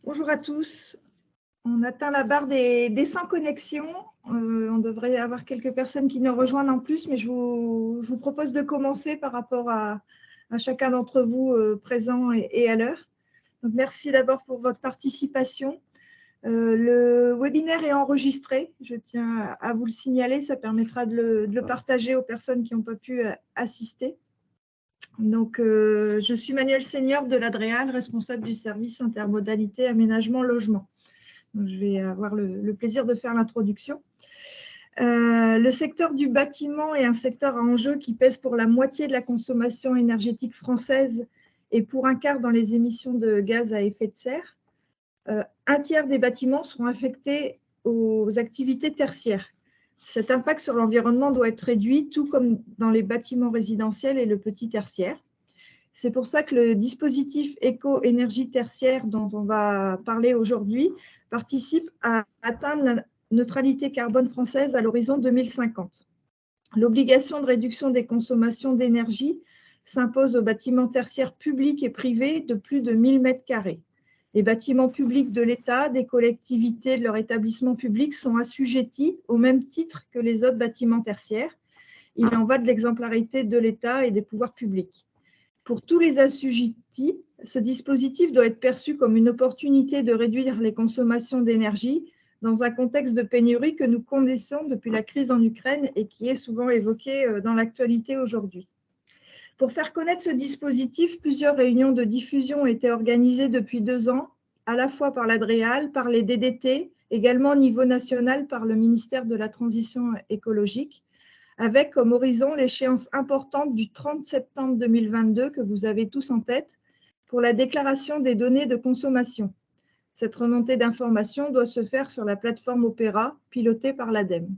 Bonjour à tous. On atteint la barre des 100 connexions. On devrait avoir quelques personnes qui nous rejoignent en plus, mais je vous propose de commencer par rapport à chacun d'entre vous présent et à l'heure. Donc, merci d'abord pour votre participation. Le webinaire est enregistré. Je tiens à vous le signaler. Ça permettra de le partager aux personnes qui n'ont pas pu assister. Donc, je suis Manuel Seigneur de l'Adréal, responsable du service intermodalité aménagement logement. Donc, je vais avoir le plaisir de faire l'introduction. Le secteur du bâtiment est un secteur à enjeu qui pèse pour la moitié de la consommation énergétique française et pour un quart dans les émissions de gaz à effet de serre. Un tiers des bâtiments sont affectés aux activités tertiaires. Cet impact sur l'environnement doit être réduit, tout comme dans les bâtiments résidentiels et le petit tertiaire. C'est pour ça que le dispositif éco-énergie tertiaire dont on va parler aujourd'hui participe à atteindre la neutralité carbone française à l'horizon 2050. L'obligation de réduction des consommations d'énergie s'impose aux bâtiments tertiaires publics et privés de plus de 1000 m². Les bâtiments publics de l'État, des collectivités, de leur établissement public sont assujettis au même titre que les autres bâtiments tertiaires. Il en va de l'exemplarité de l'État et des pouvoirs publics. Pour tous les assujettis, ce dispositif doit être perçu comme une opportunité de réduire les consommations d'énergie dans un contexte de pénurie que nous connaissons depuis la crise en Ukraine et qui est souvent évoqué dans l'actualité aujourd'hui. Pour faire connaître ce dispositif, plusieurs réunions de diffusion ont été organisées depuis 2 ans, à la fois par l'Adréal, par les DDT, également au niveau national par le ministère de la Transition écologique, avec comme horizon l'échéance importante du 30 septembre 2022 que vous avez tous en tête pour la déclaration des données de consommation. Cette remontée d'informations doit se faire sur la plateforme Opéra, pilotée par l'ADEME.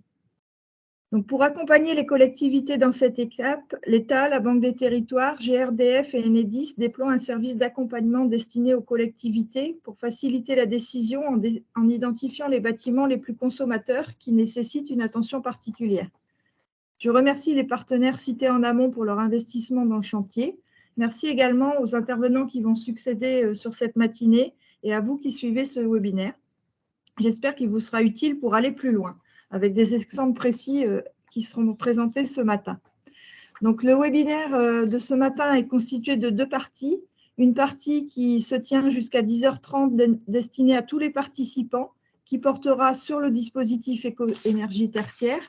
Donc, pour accompagner les collectivités dans cette étape, l'État, la Banque des Territoires, GRDF et Enedis déploient un service d'accompagnement destiné aux collectivités pour faciliter la décision en identifiant les bâtiments les plus consommateurs qui nécessitent une attention particulière. Je remercie les partenaires cités en amont pour leur investissement dans le chantier. Merci également aux intervenants qui vont succéder sur cette matinée et à vous qui suivez ce webinaire. J'espère qu'il vous sera utile pour aller plus loin, avec des exemples précis qui seront présentés ce matin. Donc, le webinaire de ce matin est constitué de 2 parties. Une partie qui se tient jusqu'à 10h30 destinée à tous les participants, qui portera sur le dispositif éco-énergie tertiaire,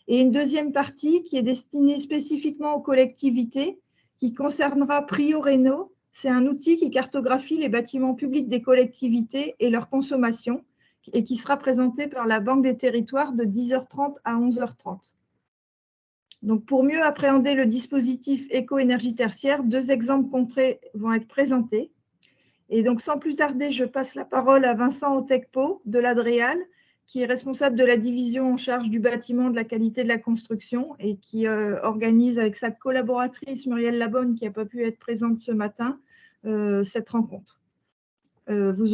et une deuxième partie qui est destinée spécifiquement aux collectivités, qui concernera Prio Rénov'. C'est un outil qui cartographie les bâtiments publics des collectivités et leur consommation, et qui sera présenté par la Banque des Territoires de 10h30 à 11h30. Donc, pour mieux appréhender le dispositif éco-énergie tertiaire, 2 exemples concrets vont être présentés. Et donc, sans plus tarder, je passe la parole à Vincent Otecpo de l'Adréal, qui est responsable de la division en charge du bâtiment, de la qualité de la construction et qui organise avec sa collaboratrice Muriel Labonne, qui n'a pas pu être présente ce matin, cette rencontre. Vous